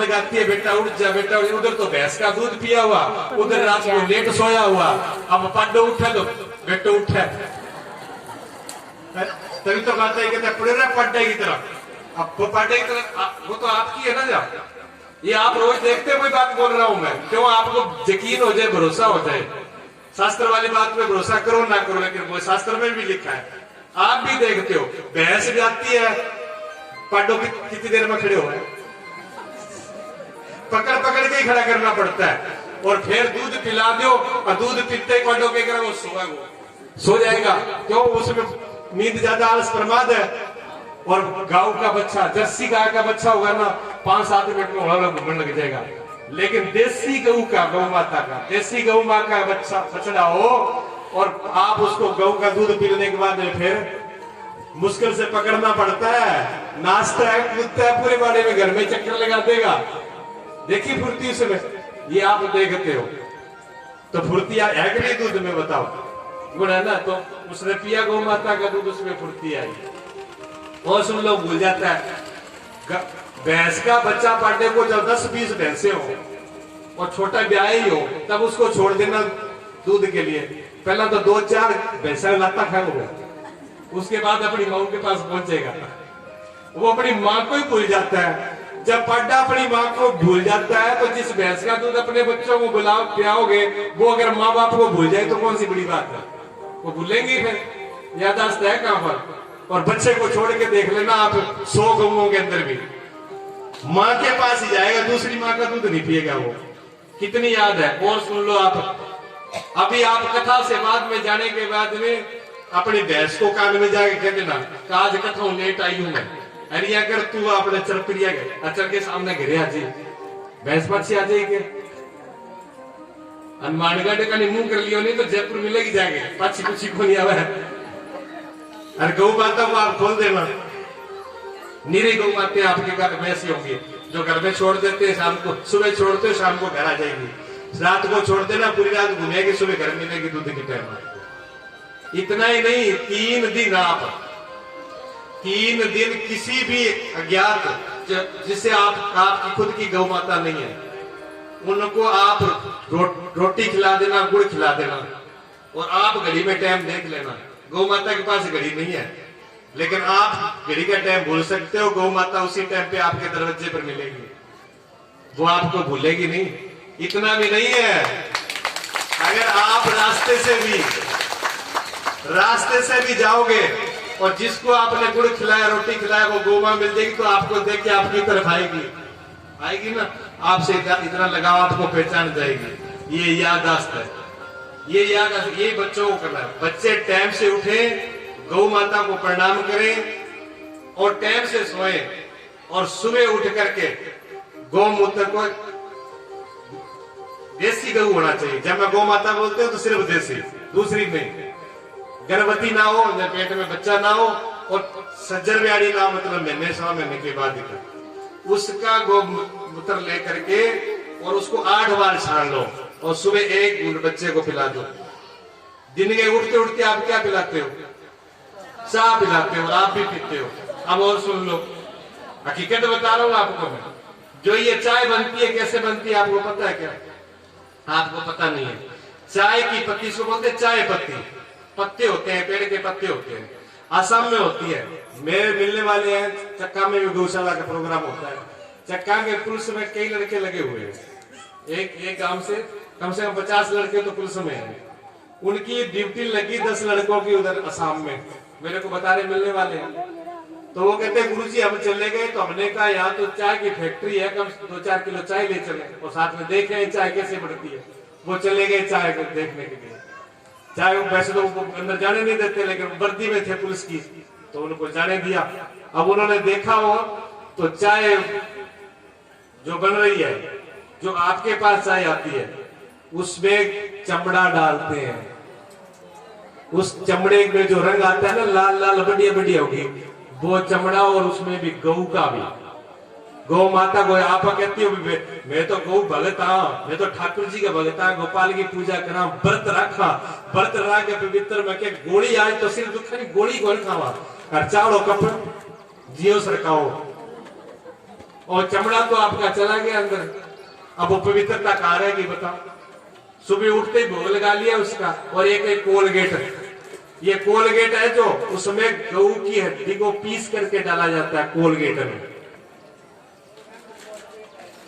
लगाती है, बेटा उठ जा, बेटा उधर तो भैंस का दूध पिया हुआ, उधर रात को लेट सोया हुआ, अब पाडो उठा तो बेटो उठा, तभी तो कहते हैं कि पूरे पड्डे की तरह। अब वो पड्डे की तरह वो तो आपकी है ना, जब ये आप रोज देखते कोई बात बोल रहा हूं मैं, क्यों आपको यकीन हो जाए, भरोसा हो जाए। शास्त्र वाली बात पे भरोसा करो ना करो, लेकिन वो शास्त्र में भी लिखा है, आप भी देखते हो। भैंस जाती है, पाडो कितनी देर में खड़े हो गए, पकड़ पकड़ के ही खड़ा करना पड़ता है, और फिर दूध पिला दो, और दूध पीते ही पाडो के वो सो जाएगा। क्यों? उसमें नींद ज्यादा, आलस प्रमाद है। और गांव का बच्चा, जर्सी गाय का बच्चा होगा ना, 5-7 मिनट में हौला घूमने लग जाएगा। लेकिन देसी गऊ का, गौ माता का, देसी गौ माँ का बच्चा बछड़ा हो, और आप उसको गऊ का दूध पीने के बाद फिर मुश्किल से पकड़ना पड़ता है, नाचता है, कूदता है, पूरे बाड़े में घर में चक्कर लगा देगा। देखिए फुर्ती उसमें, ये आप देखते हो तो फुर्ती है कि नहीं दूध में? बताओ, गुण है ना? तो उसने पिया गौ माता का दूध, उसमें फुर्ती आई। और सुन लोग भूल जाता है, भैंस का बच्चा पालने को जब 10-20 भैंसे हो और छोटा ब्याह ही हो, तब उसको छोड़ देना दूध के लिए। पहला तो 2-4 भैंसा लाता खाएगा, उसके बाद अपनी मां के पास पहुंचेगा। वो अपनी मां को ही भूल जाता है। जब पाड्डा अपनी मां को भूल जाता है, तो जिस भैंस का दूध अपने बच्चों को पिलाओगे, वो अगर माँ बाप को भूल जाए तो कौन सी बड़ी बात है? वो भूलेंगे, फिर यादाश्त है कहां पर? और बच्चे को छोड़ के देख लेना आप, 100 गऊओं के अंदर भी माँ के पास ही जाएगा, दूसरी माँ का दूध नहीं पिएगा वो। कितनी याद है। और सुन लो आप, अभी आप कथा से बाद में जाने के बाद में अपनी भैंस को कान में जाके कह देना, आज कथा लेट आई हूं मैं, अरे अगर तू अपने चरपिया अचर के सामने घिरे आ जी, भैंस पक्षी आ जाएगी, हनुमानगढ़ का मुंह कर लियो, नहीं तो जयपुर मिलेगी जाएंगे, पक्षी कुछ को नहीं आवा है। अरे गौ माता को आप खोल देना, नीरी गौ माता आपके घर में ऐसी होंगी जो घर में छोड़ देते हैं, शाम को सुबह छोड़ते हैं, शाम को घर आ जाएगी। रात को छोड़ देना, पूरी रात घूमेगी, सुबह घर मिलेगी दूध की टाइम। इतना ही नहीं, 3 दिन आप 3 दिन किसी भी अज्ञात जिसे आपकी खुद की गौ माता नहीं है, उनको आप रोटी खिला देना, गुड़ खिला देना, और आप घड़ी में टाइम देख लेना। गौ माता के पास घड़ी नहीं है, लेकिन आप घड़ी का टाइम भूल सकते हो, गौ माता उसी टाइम पे आपके दरवाजे पर मिलेगी, वो आपको भूलेगी नहीं। इतना भी नहीं है, अगर आप रास्ते से भी जाओगे और जिसको आपने गुड़ खिलाया, रोटी खिलाया, वो गौ मां मिल जाएगी, तो आपको देख के आपकी तरफ आएगी ना, आपसे इतना लगाव, आपको पहचान जाएगी। ये याददाश्त है, ये बच्चों को करना है। बच्चे टाइम से उठे, गौ माता को प्रणाम करें और टाइम से सोए, और सुबह उठ करके गौमूत्र को, देसी गऊ होना चाहिए। जब मैं गौ माता बोलते हो तो सिर्फ देसी, दूसरी नहीं। गर्भवती ना हो, पेट में बच्चा ना हो, और सज्जर ब्याड़ी ना, मतलब महीने 6 महीने के बाद उसका गौमूत्र लेकर के और उसको 8 बार छान लो, और सुबह 1 घूंट बच्चे को पिला दो। दिन के उठते उठते आप क्या पिलाते हो? चाय पिलाते हो, आप भी पीते हो। अब और सुन लो, हकीकत बता रहा हूं आपको मैं, जो ये चाय बनती है, कैसे बनती है आपको पता है क्या? आपको पता नहीं है। चाय की पत्ती को बोलते चाय पत्ती, पत्ते होते हैं, पेड़ के पत्ते होते हैं, आसाम में होती है। मेरे मिलने वाले हैं, चक्का में भी गौशाला का प्रोग्राम होता है। चक्का के पुलिस में कई लड़के लगे हुए हैं, एक गांव से कम 50 लड़के तो पुलिस में है। उनकी ड्यूटी लगी 10 लड़कों की उधर असम में, मेरे को बता रहे मिलने वाले हैं। तो वो कहते हैं गुरुजी हम चले गए, तो हमने कहा यहाँ तो चाय की फैक्ट्री है, कम 2-4 किलो चाय ले चले और साथ में देखें चाय कैसे बढ़ती है। वो चले गए चाय को देखने के लिए। चाय वैसे तो उनको अंदर जाने नहीं देते, लेकिन वर्दी में थे पुलिस की, तो उनको जाने दिया। अब उन्होंने देखा वो तो चाय जो बन रही है, जो आपके पास चाय आती है, उसमें चमड़ा डालते हैं। उस चमड़े में जो रंग आता है ना, लाल लाल बढ़िया बढ़िया होगी, वो चमड़ा, और उसमें भी गऊ का भी। गौ माता को आप कहती हो, मैं तो गौ भगत हाँ, मैं तो ठाकुर जी का भगत हाँ, गोपाल की पूजा करा, व्रत रखा, व्रत रख के पवित्र में के गोली, आज तो सिर्फ दुख नहीं, गोली गोल खावा, और चावलो कपड़ जियो सरकाओ। और चमड़ा तो आपका चला गया अंदर। अब वो पवित्रता कहाँ रहेगी बताओ। सुबह उठते ही भोग लगा लिया उसका। और एक कोलगेट, ये कोलगेट है जो उसमें गऊ की हड्डी को पीस करके डाला जाता है कोलगेट में,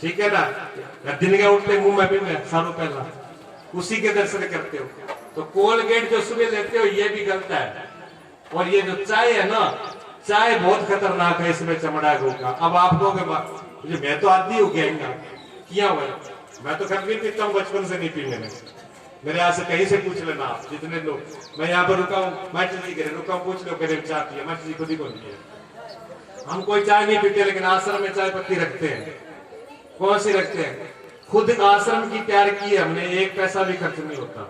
ठीक है ना। दिन के उठते मुंह में भी मैं सालों पहला उसी के दर्शन करते हो। तो कोलगेट जो सुबह लेते हो ये भी गलत है। और ये जो चाय है ना, चाय बहुत खतरनाक है, इसमें चमड़ा गऊ का। अब आप कहोगे मैं तो आदी हो गया इनका किया हुआ है, मैं तो कभी पीता हूँ, बचपन से नहीं पीने में। मेरे यहाँ से कहीं से पूछ लेना आप जितने लोग, मैं यहाँ पर रुका हूँ, मास्टर जी कह रहे रुका हूँ, पूछ लो कह चाय पिए, मास्टर जी खुद ही कौन पिए। हम कोई चाय नहीं पीते, लेकिन आश्रम में चाय पत्ती रखते हैं। कौन सी रखते हैं? खुद आश्रम की तैयार की है हमने, एक पैसा भी खर्च नहीं होता।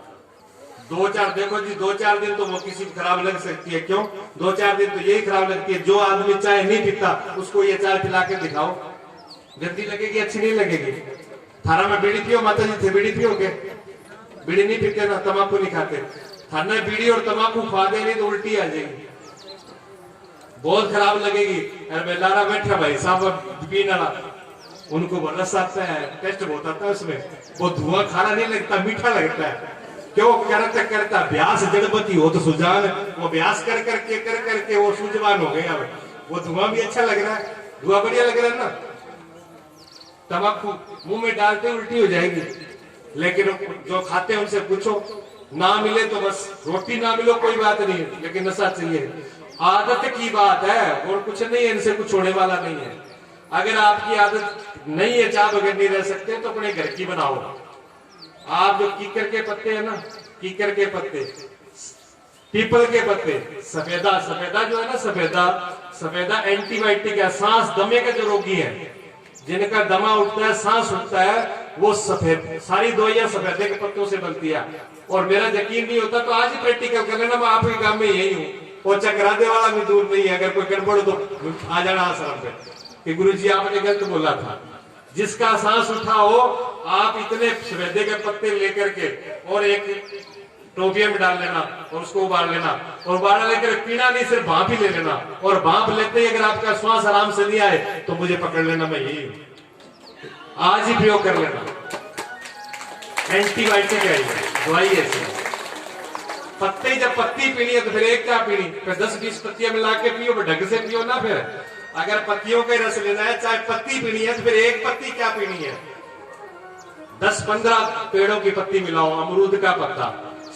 2-4 देखो जी, 2-4 दिन तो वो किसी को खराब लग सकती है। क्यों 2-4 दिन तो यही खराब लगती है, जो आदमी चाय नहीं पीता उसको ये चाय पिला के दिखाओ, गंदी लगेगी, अच्छी नहीं लगेगी। थारा में बीड़ी पियो, माता जी थे बीड़ी पियोगे? बीड़ी नहीं पीते ना, तंबाकू नहीं खाते। थाने बीड़ी और तंबाकू खा दे नहीं तो उल्टी आ जाएगी, बहुत खराब लगेगी। अरे लारा बैठा भाई साहब पीने वाला, उनको रस आता है, टेस्ट बहुत आता है उसमें, वो धुआं खाना नहीं लगता, मीठा लगता है। क्यों करता करता अभ्यास जड़बती हो तो सुजान, वो अभ्यास कर करके वो सुजवान हो गया। वो धुआं भी अच्छा लग रहा है, धुआं बढ़िया लग रहा है ना। तंबाकू मुंह में डालते उल्टी हो जाएगी, लेकिन जो खाते हैं उनसे पूछो, ना मिले तो बस रोटी ना मिलो कोई बात नहीं, लेकिन नशा चाहिए। आदत की बात है और कुछ नहीं है, इनसे कुछ छोड़ने वाला नहीं है। अगर आपकी आदत नहीं है, चाय बगैर नहीं रह सकते, तो अपने घर की बनाओ। आप जो कीकर के पत्ते है ना, कीकर के पत्ते, पीपल के पत्ते, सफेदा, सफेदा जो है ना, सफेदा एंटीबायोटिक है। सांस दमे के जो रोगी है, जिनका दमा उठता है, सांस उठता है, वो सफेद, सारी दवाइयां सफेदे के पत्तों से बनती है। और मेरा यकीन नहीं होता तो आज ही प्रैक्टिकल कर लेना, मैं आपके गांव में यही हूँ, और चकराते वाला भी दूर नहीं है। अगर कोई गड़बड़ हो तो आ जाना आश्रम पे कि गुरुजी आपने गलत बोला था। जिसका सांस उठा हो, आप इतने सफेदे के पत्ते लेकर के और एक टोपिया में डाल लेना और उसको उबाल लेना, और उबाल लेकर पीना नहीं, सिर्फ भाप ही ले लेना। और भाप लेते ही अगर आपका श्वास आराम से नहीं आए तो मुझे पकड़ लेना, मैं यही हूं। आज ही प्रयोग कर लेना, एंटीबायोटिक है ये दवाई है। पत्ते जब पत्ती पीनी है तो फिर एक क्या पीनी, फिर 10-20 पत्तियां मिला के पियो, ढंग से पियो ना। फिर अगर पत्तियों का रस लेना है, चाहे पत्ती पीनी है, तो फिर एक पत्ती क्या पीनी है, 10-15 पेड़ों की पत्ती मिलाओ। अमरूद का पत्ता,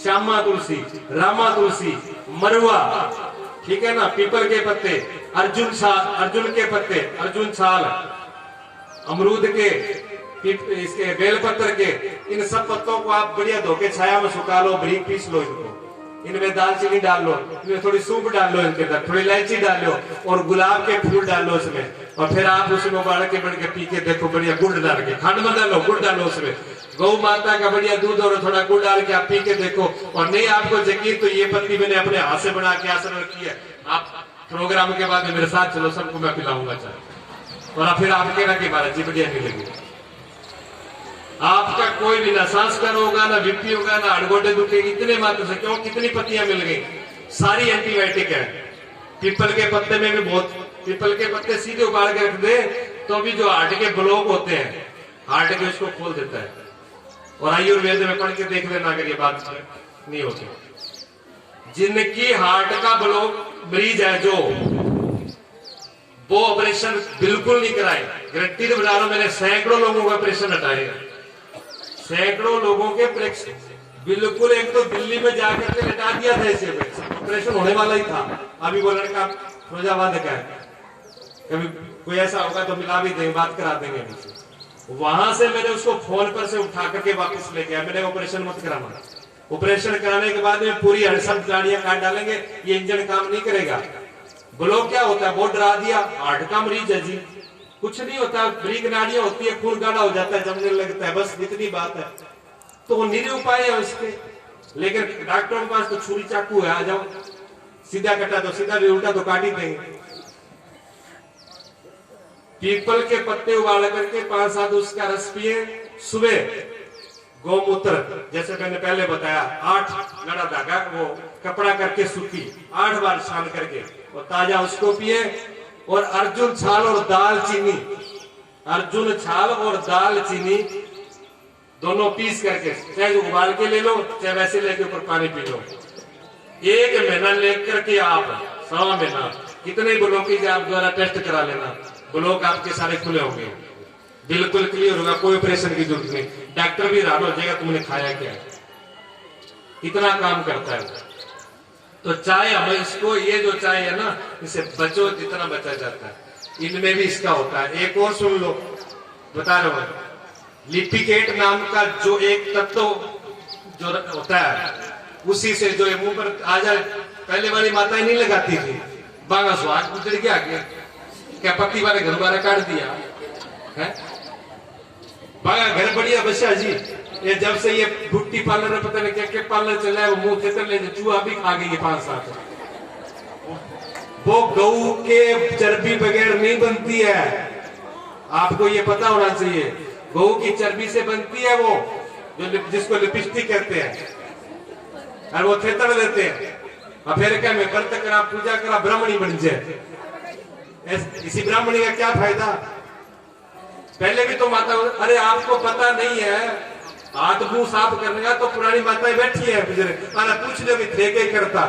श्यामा तुलसी, रामा तुलसी, मरुआ, ठीक है ना, पीपल के पत्ते, अर्जुन के पत्ते, अर्जुन छाल, अमरूद के, इसके बेलपत्र के, इन सब पत्तों को आप बढ़िया धोके छाया में सुखा लो, बारीक पीस लो इनको, इनमें दालचीनी डाल लो, इनमें थोड़ी सूप डाल लो, इनके अंदर थोड़ी इलायची डाल लो और गुलाब के फूल डाल लो उसमें। और फिर आप उसमें उबाल के बढ़ के पी के देखो, बढ़िया गुड़ डाल के, खंड मत डालो, गुड़ डालो उसमें, गौ माता का बढ़िया दूध और थोड़ा गुड़ डाल के आप पी के देखो। और नहीं आपको यकीन तो ये पत्ती मैंने अपने हाथ से बना के आसन रखी है, आप प्रोग्राम के बाद मेरे साथ चलो, सबको मैं पिलाऊंगा चाय। और फिर आप कहना कि महाराज जी बढ़िया नहीं लगी। आपका कोई भी ना सांस कर होगा, ना बीपी होगा, ना हड़गोडे दुखेगी, इतने मात्र से। क्यों, कितनी पत्तियां मिल गई, सारी एंटीबायोटिक है। पीपल के पत्ते में भी बहुत, पीपल के पत्ते सीधे उबाल के रख दे तो भी जो हार्ट के ब्लॉक होते हैं, हार्ट के उसको खोल देता है। और आयुर्वेद में पढ़ के देख लेना अगर ये बात नहीं होती। जिनकी हार्ट का ब्लॉक मरीज है जो, वो ऑपरेशन बिल्कुल नहीं कराए, गारंटी तो बता रहा हूं, मैंने सैकड़ों लोगों का ऑपरेशन हटाए, सैकड़ों लोगों के बिल्कुल। एक तो दिल्ली में जाकर के लटा दिया था, इसे ऑपरेशन होने वाला ही था। अभी वो लड़का फिरोजाबाद का है, कभी कोई ऐसा होगा तो मिला भी देंगे, बात करा देंगे मुझसे। वहां से मैंने उसको फोन पर से उठा करके वापस ले गया, मैंने ऑपरेशन मत कराना। ऑपरेशन कराने के बाद में पूरी सब गाड़ियां काट डालेंगे, ये इंजन काम नहीं करेगा। ब्लॉक क्या होता है, बहुत डरा दिया, हार्ट का मरीज है जी, कुछ नहीं होता, ब्रीक नाड़ियां होती है, खून गाढ़ा हो जाता है, जमने लगता है, बस इतनी बात है। तो निरी उपाय है उसके, लेकिन डॉक्टरों के पास तो छुरी चाकू है, आ जाओ सीधा कटा दो, सीधा भी उल्टा तो काट ही देंगे। पीपल के पत्ते उबाल करके 5-7 उसका रस पिए। सुबह गौमूत्र, जैसे मैंने पहले बताया, 8 गड़ा धागा वो कपड़ा करके सूखी 8 बार छान करके और ताजा उसको पिए। और अर्जुन छाल और दालचीनी अर्जुन छाल और दाल चीनी दोनों पीस करके, चाहे उबाल के ले लो चाहे वैसे लेके ऊपर पानी पी लो। 1 महीना लेकर के आप 1.25 महीना कितने ब्लॉक की आप द्वारा टेस्ट करा लेना, ब्लॉक आपके सारे खुले होंगे, बिल्कुल क्लियर होगा, कोई ऑपरेशन की जरूरत नहीं। डॉक्टर भी हैरान हो जाएगा तुमने खाया क्या, इतना काम करता है। तो चाय हमें इसको, ये जो चाय है ना, इसे बचो जितना बचा जाता है, इनमें भी इसका होता है। एक और सुन लो, बता रहा हूं, लिपिकेट नाम का जो एक तत्व जो होता है, उसी से जो मुंह पर आ जाए, पहले वाली माताएं नहीं लगाती थी, बांगा स्वाद गुजर गया, क्या पति वाले घर वाला काट दिया है, बांगा घर बढ़िया बच्चा जी। ये जब से ये बुट्टी पार्लर में पता नहीं क्या क्या पार्लर चला है, वो मुंह खेतर ले, चूहा भी खा गई 5-7। वो गऊ के चर्बी बगैर नहीं बनती है, आपको ये पता होना चाहिए। गऊ की चर्बी से बनती है वो जो जिसको लिपस्टिक कहते हैं, और वो थेतर देते हैं, और फिर क्या में व्रत करा पूजा करा ब्राह्मणी बन जाए। इसी ब्राह्मणी का क्या फायदा, पहले भी तो माता, अरे आपको पता नहीं है, हाथ मुंह साफ करने का तो पुरानी माताएं बैठी है, पूछ ले भी थे के करता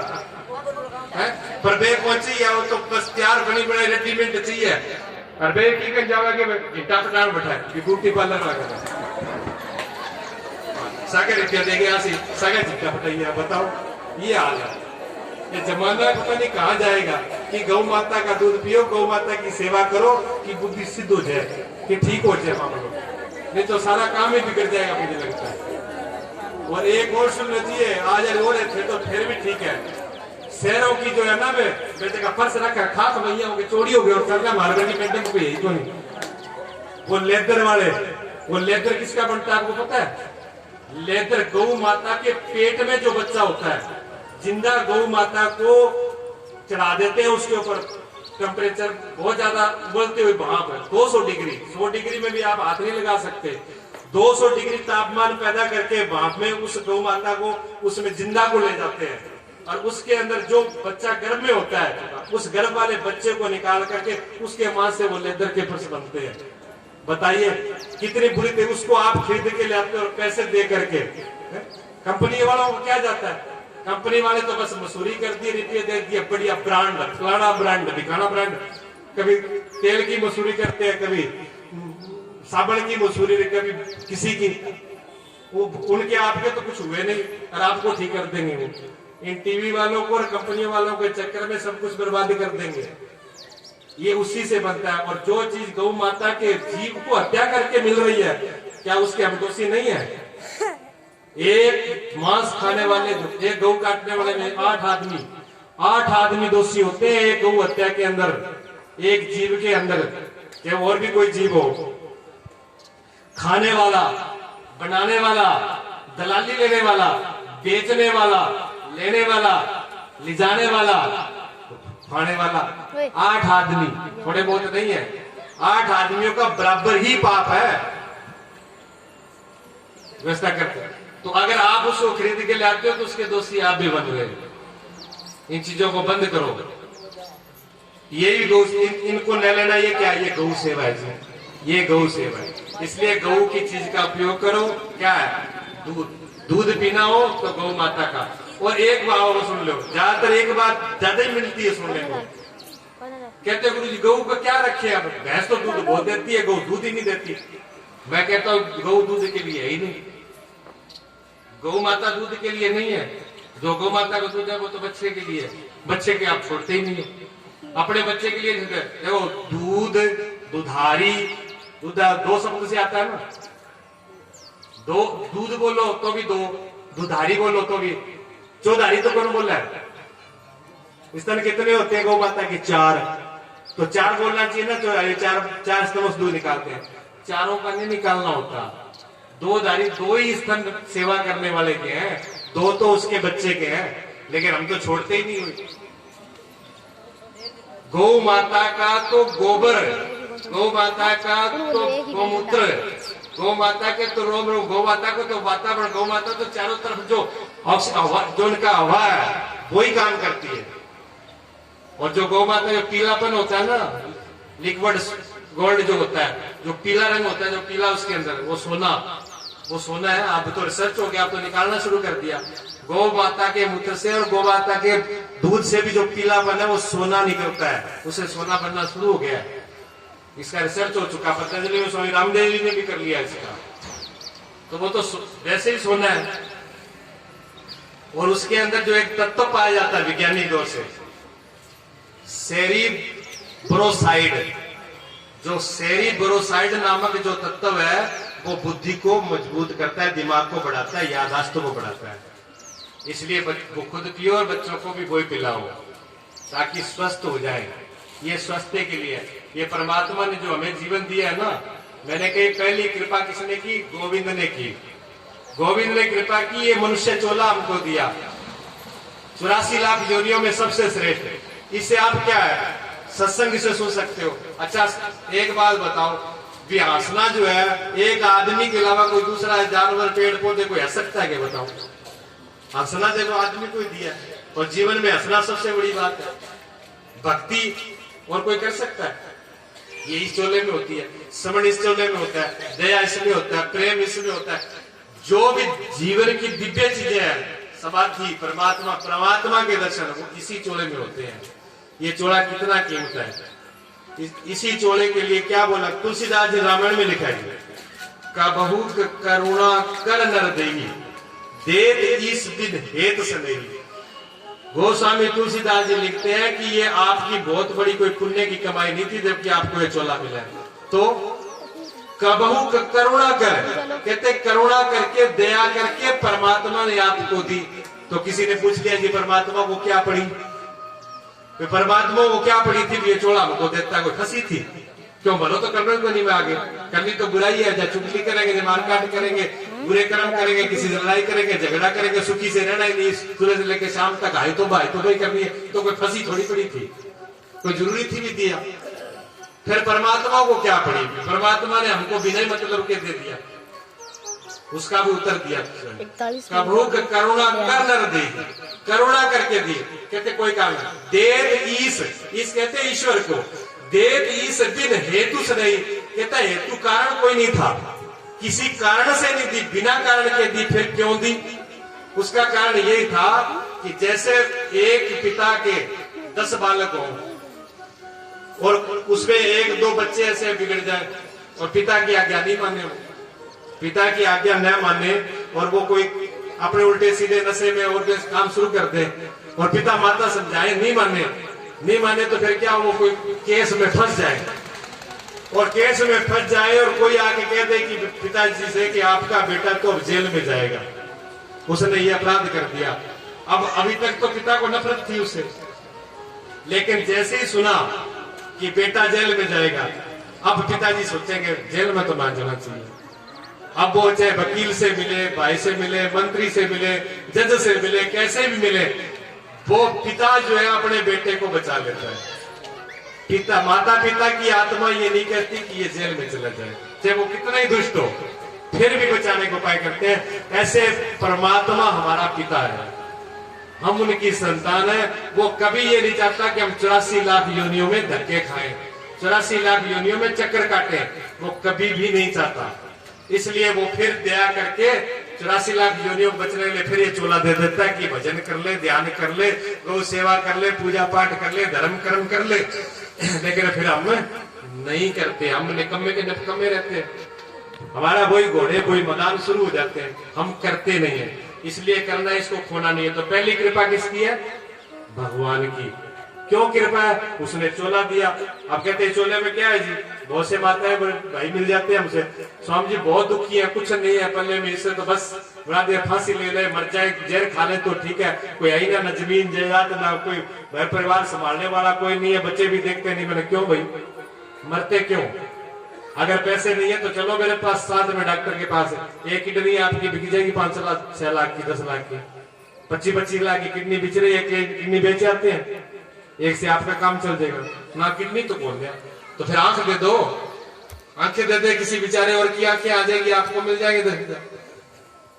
है, पर बे पहुंची है वो तो बस तैयार बनी बनाई रेडीमेड चाहिए, और बे की कर जाओगे घंटा पटान बैठा कि ब्यूटी पार्लर लगा सागर रुपया देंगे आसी सागर झिक्का पटाइया, बताओ ये हाल है। ये जमाना पता नहीं कहाँ जाएगा कि गौ माता का दूध पियो, गौ माता की सेवा करो कि बुद्धि सिद्ध हो जाए, कि ठीक हो जाए मामलों, नहीं तो सारा काम ही बिगड़ जाएगा मुझे लगता है। और एक और सुन लीजिए, आज रो रहे थे तो फिर भी ठीक है, शहरों की जो है ना, बेटे का फर्श रखा खास भैया होगी चोरी हो गई, और सरला मारवाड़ी की पेंटिंग पे तो नहीं, वो लेदर वाले, वो लेदर किसका बनता है आपको पता है? लेदर गौ माता के पेट में जो बच्चा होता है, जिंदा गौ माता को चढ़ा देते हैं, उसके ऊपर टेम्परेचर बहुत ज्यादा बोलते हुए भाप है 200 डिग्री, 100 डिग्री में भी आप हाथ नहीं लगा सकते, 200 डिग्री तापमान पैदा करके भाप में उस गौ माता को उसमें जिंदा को ले जाते हैं, और उसके अंदर जो बच्चा गर्भ में होता है, उस गर्भ वाले बच्चे को निकाल करके उसके मां से वो लेदर के फर्श बनते हैं। बताइए कितनी बुरी थी, उसको आप खरीद के लाते और पैसे दे करके। कंपनी वालों को क्या जाता है, कंपनी वाले तो बस मसूरी कर दिए, रुपये दे दिए, बढ़िया ब्रांड, फलाना ब्रांड, दिखाना ब्रांड, कभी तेल की मसूरी करते हैं, कभी साबुन की मसूरी, कभी किसी की, वो उनके आपके तो कुछ हुए नहीं और आपको ठीक कर देंगे वो। इन टीवी वालों को और कंपनी वालों के चक्कर में सब कुछ बर्बाद कर देंगे, ये उसी से बनता है। और जो चीज गौ माता के जीव को हत्या करके मिल रही है, क्या उसके हम दोषी नहीं है? एक मांस खाने वाले, एक गौ काटने वाले में 8 आदमी दोषी होते हैं एक गौ हत्या के अंदर, एक जीव के अंदर, क्या और भी कोई जीव हो, खाने वाला, बनाने वाला, दलाली लेने वाला, बेचने वाला, लेने वाला, ले जाने वाला, खाने वाला, 8 आदमी, थोड़े बहुत नहीं है, 8 आदमियों का बराबर ही पाप है। व्यवस्था करते, तो अगर आप उसको खरीद के लाते हो तो उसके दोषी आप भी बन गए। इन चीजों को बंद करो, ये भी गौ, इनको न लेना, ये क्या, ये गौ सेवा है, ये गौ सेवा है। इसलिए गौ की चीज का उपयोग करो। क्या है? दूध पीना हो तो गौ माता का। और एक बात और सुन लो, ज्यादातर एक बात ज्यादा ही मिलती है सुनने को, कहते गुरु जी गौ का क्या रखे, अब भैंस तो दूध बहुत देती है, गौ दूध ही नहीं देती। मैं कहता हूँ गौ दूध के लिए है ही नहीं, गौ माता दूध के लिए नहीं है, जो गौ माता का दूध है वो तो बच्चे के लिए, बच्चे के आप छोड़ते ही नहीं है, अपने बच्चे के लिए। देखो दूध, दुधारी, दूधा 2 शब्द से आता है ना, दो दूध बोलो तो भी 2, दुधारी बोलो तो भी, चौधारी तो कौन बोल रहा है? स्तन कितने होते हैं गौ माता के? 4, तो 4 बोलना चाहिए ना, चौधारी 4 स्तन दूध निकालते हैं, चारों का नहीं निकालना होता। 2 धारी 2 ही स्तन सेवा करने वाले के हैं, 2 तो उसके बच्चे के हैं, लेकिन हम तो छोड़ते ही नहीं हुए। गौ माता का तो गोबर, गौ माता का तो गौमूत्र, गौ माता के तो रोम, गौ माता को तो वातावरण, गौ माता तो चारों तरफ जो जो उनका हवा है वो ही काम करती है। और जो गौ माता का पीलापन होता है ना, लिक्विड गोल्ड जो होता है, जो पीला रंग होता है, जो पीला उसके अंदर वो सोना है। अब तो रिसर्च हो गया, अब तो निकालना शुरू कर दिया। गौ माता के मूत्र से और गौ माता के दूध से भी जो पीलापन है वो सोना निकलता है, उसे सोना बनना शुरू हो गया है। इसका रिसर्च हो चुका, पतंजलि में स्वामी रामदेव जी ने भी कर लिया इसका। तो वो तो वैसे ही सोना है। और उसके अंदर जो एक तत्व पाया जाता है वैज्ञानिक तौर से, सेरिब्रोसाइड, जो सेरिब्रोसाइड नामक जो तत्व है वो बुद्धि को मजबूत करता है, दिमाग को बढ़ाता है, याददाश्त को बढ़ाता है। इसलिए वो खुद पियो और बच्चों को भी वही पिलाओ ताकि स्वस्थ हो जाए। ये स्वास्थ्य के लिए, ये परमात्मा ने जो हमें जीवन दिया है ना, मैंने कही पहली कृपा किसने की? गोविंद ने की। गोविंद ने कृपा की, ये मनुष्य चोला हमको दिया, 84 लाख योनियों में सबसे श्रेष्ठ। इससे आप क्या है, सत्संग से सुन सकते हो। अच्छा एक बात बताओ, भी हंसना जो है, एक आदमी के अलावा कोई दूसरा जानवर पेड़ पौधे कोई हंस सकता है क्या? बताओ। हंसना देखो आदमी को दिया, और जीवन में हंसना सबसे बड़ी बात है। भक्ति और कोई कर सकता है? ये इस चोले में होती है, समण इस चोले में होता है, दया इसमें होता है, प्रेम इसमें होता है। जो भी जीवन की दिव्य चीजें हैं, समाधि, परमात्मा के दर्शन, वो इसी चोले में होते हैं। ये चोला कितना कीमत है। इसी चोले के लिए क्या बोला तुलसीदास जी, रामायण में लिखा है, कबहू करुणा कर नर देगी, देत इस दिन हेत सनेगी। गोस्वामी तुलसीदास जी लिखते हैं कि ये आपकी बहुत बड़ी कोई पुण्य की कमाई नहीं थी जबकि आपको ये चोला मिला है। तो कबहू करुणा कर, कहते करुणा करके, दया करके परमात्मा ने आपको दी। तो किसी ने पूछ लिया जी परमात्मा को क्या पड़ी? परमात्मा को क्या पड़ी थी? ये चोला हमको देता, कोई फंसी थी? क्यों? भलो तो करने को नहीं में आगे, करनी तो बुराई है। जब चुगली करेंगे, जब मारकाट करेंगे, बुरे कर्म करेंगे, किसी से लड़ाई करेंगे, झगड़ा करेंगे, सुखी से रहना ही नहीं, सुबह से लेकर शाम तक हाई तो भाई करनी है। तो कोई फंसी थोड़ी पड़ी थी, कोई जरूरी थी भी दिया। फिर परमात्मा को क्या पड़ी? परमात्मा ने हमको बिना मतलब के दे दिया, उसका भी उत्तर दिया। कबहू करुणा कर नर दे, करुणा करके दी। कहते कोई काम नहीं। देव ईश कहते ईश्वर को, देव ईश बिन हेतु से नहीं, कहता हेतु कारण कोई नहीं था, किसी कारण से नहीं दी, बिना कारण के दी। फिर क्यों दी? उसका कारण यही था कि जैसे एक पिता के 10 बालक हों और उसमें 1-2 बच्चे ऐसे बिगड़ जाए और पिता की आज्ञा नहीं माने, पिता की आज्ञा न माने और वो कोई अपने उल्टे सीधे नशे में और काम शुरू कर दे और पिता माता समझाए नहीं माने तो फिर क्या, वो कोई केस में फंस जाए और केस में फंस जाए और कोई आके कह दे कि पिताजी से कि आपका बेटा तो अब जेल में जाएगा, उसने ये अपराध कर दिया। अब अभी तक तो पिता को नफरत थी उससे, लेकिन जैसे ही सुना कि बेटा जेल में जाएगा, अब पिताजी सोचेंगे जेल में तो ना जाना चाहिए। अब वो चाहे वकील से मिले, भाई से मिले, मंत्री से मिले, जज से मिले, कैसे भी मिले, वो पिता जो है अपने बेटे को बचा लेता है। माता पिता की आत्मा ये नहीं कहती कि ये जेल में चला जाए, चाहे वो कितना ही दुष्ट हो, फिर भी बचाने को उपाय करते हैं। ऐसे परमात्मा हमारा पिता है, हम उनकी संतान है। वो कभी ये नहीं चाहता कि हम 84 लाख योनियों में धक्के खाएं, 84 लाख योनियों में चक्कर काटें, वो कभी भी नहीं चाहता। इसलिए वो फिर दया करके 84 लाख योनियों बचने के लिए फिर ये चोला दे देता है कि भजन कर ले, ध्यान कर ले, गौ सेवा कर ले, पूजा पाठ कर ले, धर्म कर्म कर ले। लेकिन फिर हम नहीं करते, हम निकम्मे के निकम्मे रहते हैं, हमारा वही घोड़े वही मैदान शुरू हो जाते हैं, हम करते नहीं है। इसलिए करना है, इसको खोना नहीं है। तो पहली कृपा किसकी है? भगवान की। क्यों कृपा है? उसने चोला दिया। अब कहते हैं चोले में क्या है जी? बहुत से माताएं भाई मिल जाते हैं हमसे, स्वामी जी बहुत दुखी है, कुछ नहीं है पल्ले में, इससे तो बस बड़ा देर फांसी ले ले, मर जाए, जहर खा ले तो ठीक है, कोई आई ना जमीन जायदाद ना कोई घर परिवार संभालने वाला कोई नहीं है, बच्चे भी देखते नहीं। मैंने क्यों भाई मरते क्यों? अगर पैसे नहीं है तो चलो मेरे पास, साथ में डॉक्टर के पास है, एक किडनी आपकी बिक जाएगी 5 लाख 6 लाख की, 10 लाख की, 25-25 लाख की किडनी बिच रही है, किडनी बेच जाते हैं, एक से आपका काम चल जाएगा ना। किडनी तो बोल गया, तो फिर आंख दे दो, आंखें दे दे किसी बेचारे और की आंखें आ जाएगी, आपको मिल जाएगी।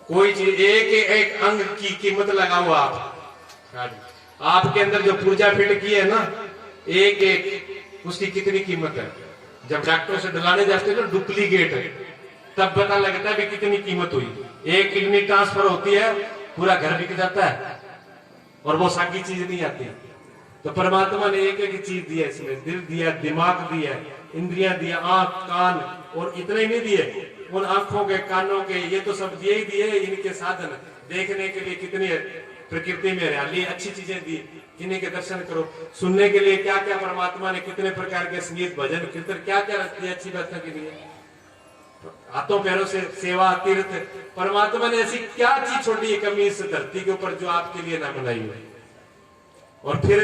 कोई चीज एक अंग की कीमत लगाओ आप, आपके अंदर जो पूजा फिट की है ना, एक उसकी कितनी कीमत है? जब डॉक्टर से दिलाने जाते हैं तो डुप्लीकेट, तब पता लगता है भी कितनी कीमत हुई। एक किडनी ट्रांसफर होती है, पूरा घर बिक जाता है, और वो साकी चीज नहीं आती। तो परमात्मा ने एक एक चीज दिया, इसमें दिल दिया, दिमाग दिया, इंद्रियां दिया, आंख कान, और इतने ही नहीं दिए, उन आंखों के कानों के ये तो सब दिए ही दिए, इनके साधन देखने के लिए कितनी प्रकृति में हरियाली अच्छी चीजें दी, इन्हीं के दर्शन करो। सुनने के लिए क्या क्या परमात्मा ने कितने प्रकार के संगीत भजन कीर्तन क्या क्या रख दिया अच्छी बातों के लिए। हाथों पैरों से सेवा तीर्थ, परमात्मा ने ऐसी क्या चीज छोड़ी है कमी इस धरती के ऊपर जो आपके लिए ना बनाई हुई। और फिर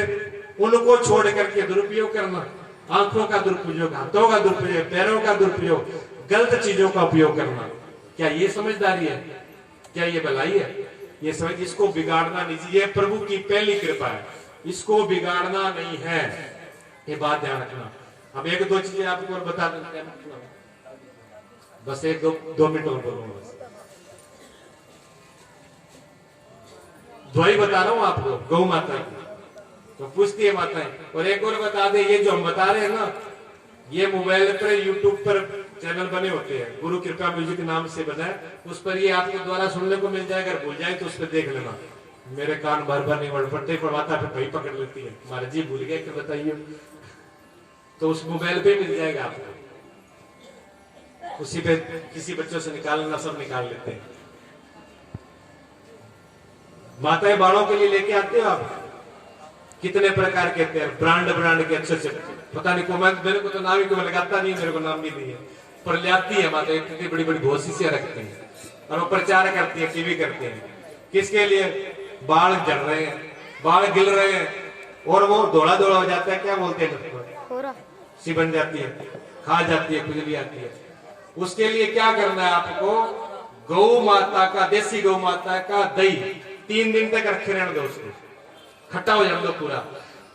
उनको छोड़ करके दुरुपयोग करना, आंखों का दुरुपयोग, हाथों का दुरुपयोग, पैरों का दुरुपयोग, गलत चीजों का उपयोग करना, क्या ये समझदारी है? क्या ये भलाई है? ये समझ, इसको बिगाड़ना नहीं चाहिए। ये प्रभु की पहली कृपा है, इसको बिगाड़ना नहीं है, ये बात ध्यान रखना। अब एक दो चीजें आपको और बता दें, बस एक दो मिनट और बोलूंगा। द्वाई बता रहा हूं आपको गौ माता की, तो पूछती है माताएं। और एक और बता दे, ये जो हम बता रहे हैं ना, ये मोबाइल पर यूट्यूब पर चैनल बने होते हैं, गुरु कृपा म्यूजिक नाम से बना है, उस पर ये आपके द्वारा सुनने को मिल जाएगा। अगर भूल जाए तो उस पर देख लेना। मेरे कान भर भर नहीं पड़ते, पड़वाता फिर भाई पकड़ लेती है, हमारे जी भूल गए क्या बताइए, तो उस मोबाइल पे मिल जाएगा आपको, उसी पे किसी बच्चों से निकालना, सब निकाल लेते हैं। माताएं बालों के लिए लेके आते हो आप, कितने प्रकार के ब्रांड ब्रांड के अच्छे अच्छे, पता नहीं को, मेरे को तो नाम ही कोई लगाता नहीं, मेरे को नाम भी नहीं है, पर ले आती है माताएं, इतनी बड़ी बड़ी घोसी से रखती हैं और वो प्रचार करती है, टीवी करते हैं। किसके लिए? बाल झड़ रहे हैं, बाल गिल रहे हैं, और वो दौड़ा दौड़ा हो जाता है, क्या बोलते हैं, सी बन जाती है, खा जाती है, खुजली आती है। उसके लिए क्या करना है आपको? गौ माता का, देसी गौ माता का दही 3 दिन तक रखे रहने दो, उसको खट्टा हो जाने दो पूरा।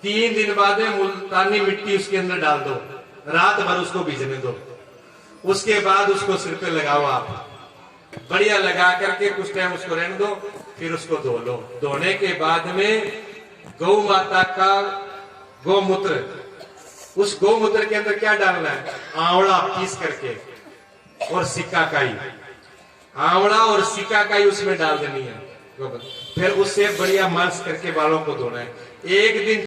3 दिन बाद मुल्तानी मिट्टी उसके अंदर डाल दो, रात भर उसको भिजने दो। उसके बाद उसको सिर पे लगाओ आप, बढ़िया लगा करके कुछ टाइम उसको रहने दो, फिर उसको धो लो। धोने के बाद में गौ माता का गौमूत्र, उस गौमूत्र के अंदर क्या डालना है? आंवला पीस करके और सिकाकाई, आंवला और सिकाकाई उसमें डाल देनी है, फिर उससे बढ़िया मालिश करके बालों को धोना है। एक दिन